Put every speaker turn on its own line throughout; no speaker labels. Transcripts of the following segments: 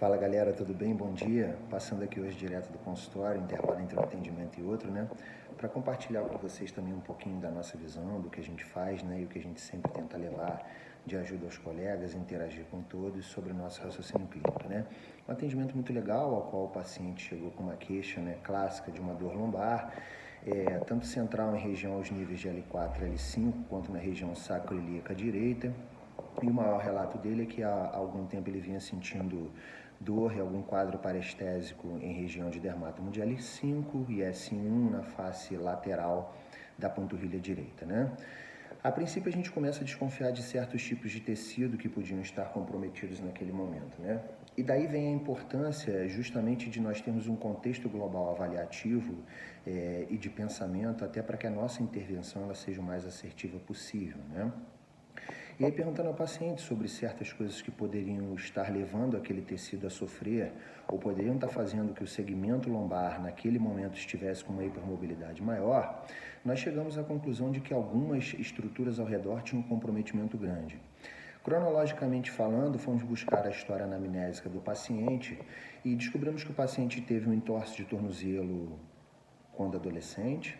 Fala galera, tudo bem? Bom dia. Passando aqui hoje direto do consultório, intervalo entre um atendimento e outro, né? Para compartilhar com vocês também um pouquinho da nossa visão, do que a gente faz, né? E o que a gente sempre tenta levar de ajuda aos colegas, interagir com todos sobre o nosso raciocínio clínico, né? Um atendimento muito legal, ao qual o paciente chegou com uma queixa, né, clássica de uma dor lombar, tanto central em região aos níveis de L4 e L5, quanto na região sacroiliaca direita. E o maior relato dele é que há algum tempo ele vinha sentindo dor e algum quadro parestésico em região de dermatomo de L5 e S1 na face lateral da panturrilha direita, né? A princípio a gente começa a desconfiar de certos tipos de tecido que podiam estar comprometidos naquele momento, né? E daí vem a importância justamente de nós termos um contexto global avaliativo e de pensamento até para que a nossa intervenção ela seja o mais assertiva possível, né? E aí perguntando ao paciente sobre certas coisas que poderiam estar levando aquele tecido a sofrer ou poderiam estar fazendo que o segmento lombar naquele momento estivesse com uma hipermobilidade maior, nós chegamos à conclusão de que algumas estruturas ao redor tinham um comprometimento grande. Cronologicamente falando, fomos buscar a história anamnésica do paciente e descobrimos que o paciente teve um entorse de tornozelo quando adolescente,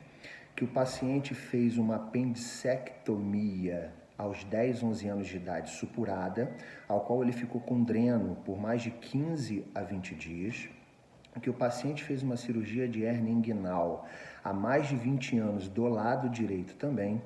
que o paciente fez uma apendicectomia aos 10, 11 anos de idade supurada, ao qual ele ficou com dreno por mais de 15 a 20 dias, que o paciente fez uma cirurgia de hérnia inguinal há mais de 20 anos do lado direito também,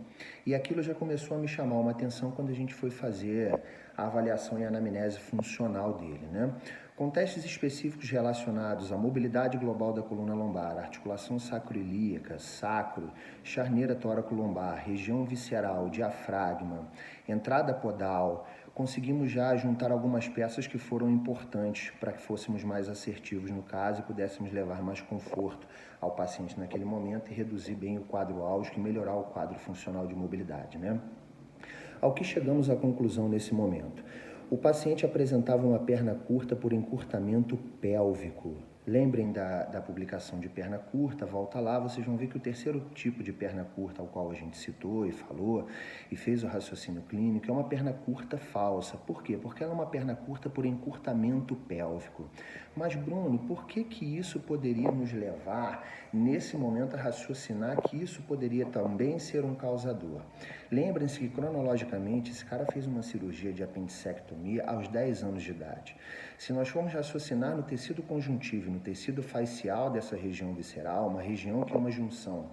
e aquilo já começou a me chamar uma atenção quando a gente foi fazer a avaliação e anamnese funcional dele, né? Com testes específicos relacionados à mobilidade global da coluna lombar, articulação sacroiliaca, sacro, charneira tóraco-lombar, região visceral, diafragma, entrada podal, conseguimos já juntar algumas peças que foram importantes para que fôssemos mais assertivos no caso e pudéssemos levar mais conforto ao paciente naquele momento e reduzir bem o quadro álgico e melhorar o quadro funcional de mobilidade, né? Ao que chegamos à conclusão nesse momento? O paciente apresentava uma perna curta por encurtamento pélvico. Lembrem da publicação de perna curta, volta lá, vocês vão ver que o terceiro tipo de perna curta ao qual a gente citou e falou e fez o raciocínio clínico é uma perna curta falsa. Por quê? Porque ela é uma perna curta por encurtamento pélvico. Mas, Bruno, por que isso poderia nos levar, nesse momento, a raciocinar que isso poderia também ser um causador? Lembrem-se que, cronologicamente, esse cara fez uma cirurgia de apendicectomia aos 10 anos de idade. Se nós formos raciocinar no tecido conjuntivo, no tecido facial dessa região visceral, uma região que é uma junção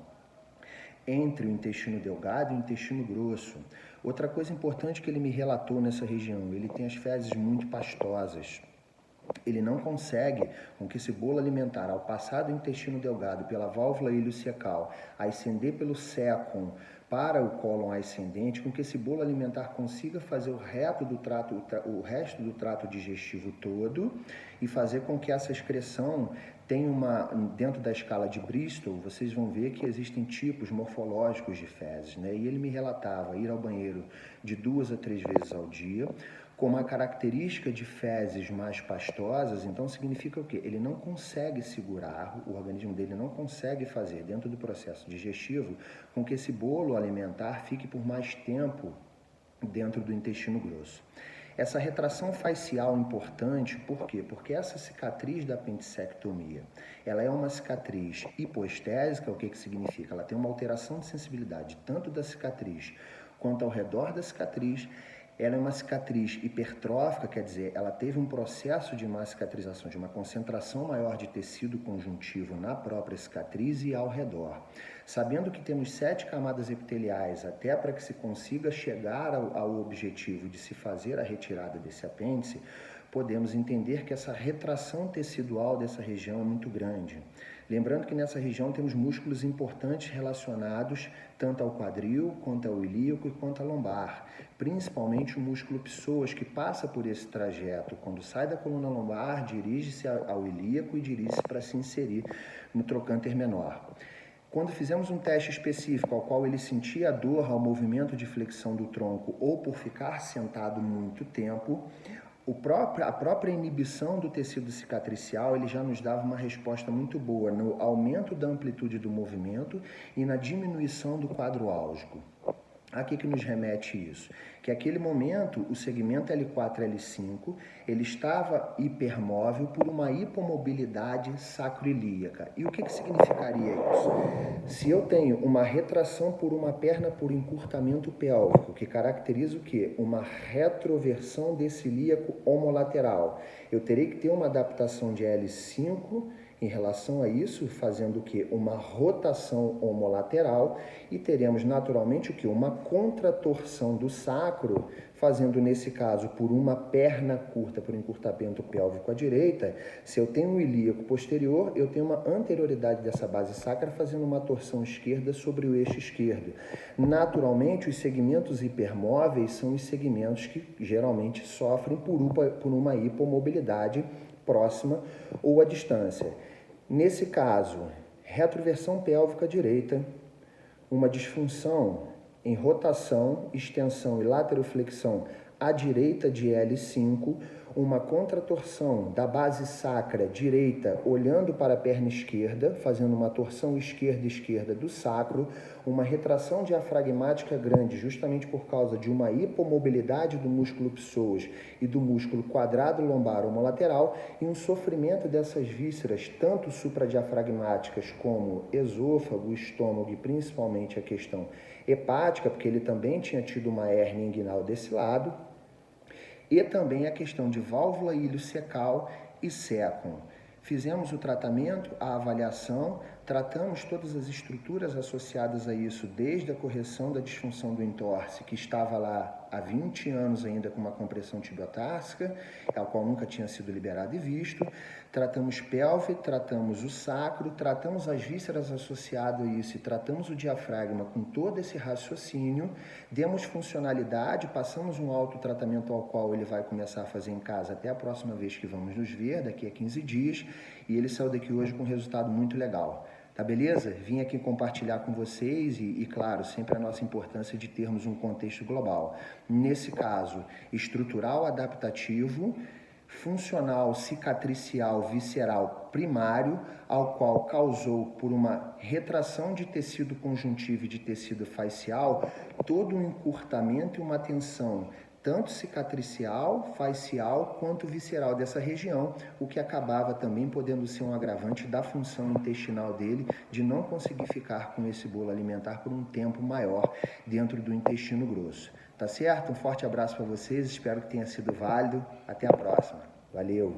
entre o intestino delgado e o intestino grosso. Outra coisa importante que ele me relatou nessa região, ele tem as fezes muito pastosas. Ele não consegue, com que esse bolo alimentar, ao passar do intestino delgado pela válvula iliocecal, ascender pelo sécon para o cólon ascendente, com que esse bolo alimentar consiga fazer o resto do trato digestivo todo e fazer com que essa excreção tenha dentro da escala de Bristol, vocês vão ver que existem tipos morfológicos de fezes, né? E ele me relatava ir ao banheiro de 2 a 3 vezes ao dia, com uma característica de fezes mais pastosas, então significa o quê? Ele não consegue segurar, o organismo dele não consegue fazer dentro do processo digestivo com que esse bolo alimentar fique por mais tempo dentro do intestino grosso. Essa retração facial é importante, por quê? Porque essa cicatriz da apendicectomia, ela é uma cicatriz hipoestésica, o que significa? Ela tem uma alteração de sensibilidade tanto da cicatriz quanto ao redor da cicatriz. Ela é uma cicatriz hipertrófica, quer dizer, ela teve um processo de má cicatrização, de uma concentração maior de tecido conjuntivo na própria cicatriz e ao redor. Sabendo que temos 7 camadas epiteliais até para que se consiga chegar ao objetivo de se fazer a retirada desse apêndice, podemos entender que essa retração tecidual dessa região é muito grande. Lembrando que nessa região temos músculos importantes relacionados tanto ao quadril, quanto ao ilíaco e quanto à lombar. Principalmente o músculo psoas, que passa por esse trajeto. Quando sai da coluna lombar, dirige-se ao ilíaco e dirige-se para se inserir no trocânter menor. Quando fizemos um teste específico ao qual ele sentia dor ao movimento de flexão do tronco ou por ficar sentado muito tempo, a própria inibição do tecido cicatricial ele já nos dava uma resposta muito boa no aumento da amplitude do movimento e na diminuição do quadro álgico. A que nos remete isso? Que aquele momento, o segmento L4-L5, ele estava hipermóvel por uma hipomobilidade sacroiliaca. E o que significaria isso? Se eu tenho uma retração por uma perna por encurtamento pélvico, que caracteriza o quê? Uma retroversão desse ilíaco homolateral, eu terei que ter uma adaptação de L5 em relação a isso, fazendo o que? Uma rotação homolateral, e teremos naturalmente o que? Uma contratorção do sacro, fazendo nesse caso por uma perna curta, por encurtamento pélvico à direita. Se eu tenho um ilíaco posterior, eu tenho uma anterioridade dessa base sacra fazendo uma torção esquerda sobre o eixo esquerdo. Naturalmente, os segmentos hipermóveis são os segmentos que geralmente sofrem por uma hipomobilidade próxima ou à distância. Nesse caso, retroversão pélvica direita, uma disfunção em rotação, extensão e lateroflexão à direita de L5, uma contratorção da base sacra direita olhando para a perna esquerda, fazendo uma torção esquerda-esquerda do sacro, uma retração diafragmática grande, justamente por causa de uma hipomobilidade do músculo psoas e do músculo quadrado lombar homolateral, e um sofrimento dessas vísceras, tanto supradiafragmáticas como esôfago, estômago e principalmente a questão hepática, porque ele também tinha tido uma hérnia inguinal desse lado, e também a questão de válvula iliocecal e sécum. Fizemos o tratamento, a avaliação, tratamos todas as estruturas associadas a isso, desde a correção da disfunção do entorse, que estava lá há 20 anos ainda com uma compressão tibiotársica, a qual nunca tinha sido liberado e visto. Tratamos pelve, tratamos o sacro, tratamos as vísceras associadas a isso e tratamos o diafragma com todo esse raciocínio, demos funcionalidade, passamos um autotratamento ao qual ele vai começar a fazer em casa até a próxima vez que vamos nos ver, daqui a 15 dias, e ele saiu daqui hoje com um resultado muito legal. Tá beleza? Vim aqui compartilhar com vocês e, claro, sempre a nossa importância de termos um contexto global. Nesse caso, estrutural adaptativo, funcional cicatricial visceral primário, ao qual causou por uma retração de tecido conjuntivo e de tecido facial todo um encurtamento e uma tensão tanto cicatricial, facial, quanto visceral dessa região, o que acabava também podendo ser um agravante da função intestinal dele, de não conseguir ficar com esse bolo alimentar por um tempo maior dentro do intestino grosso. Tá certo? Um forte abraço para vocês, espero que tenha sido válido. Até a próxima. Valeu!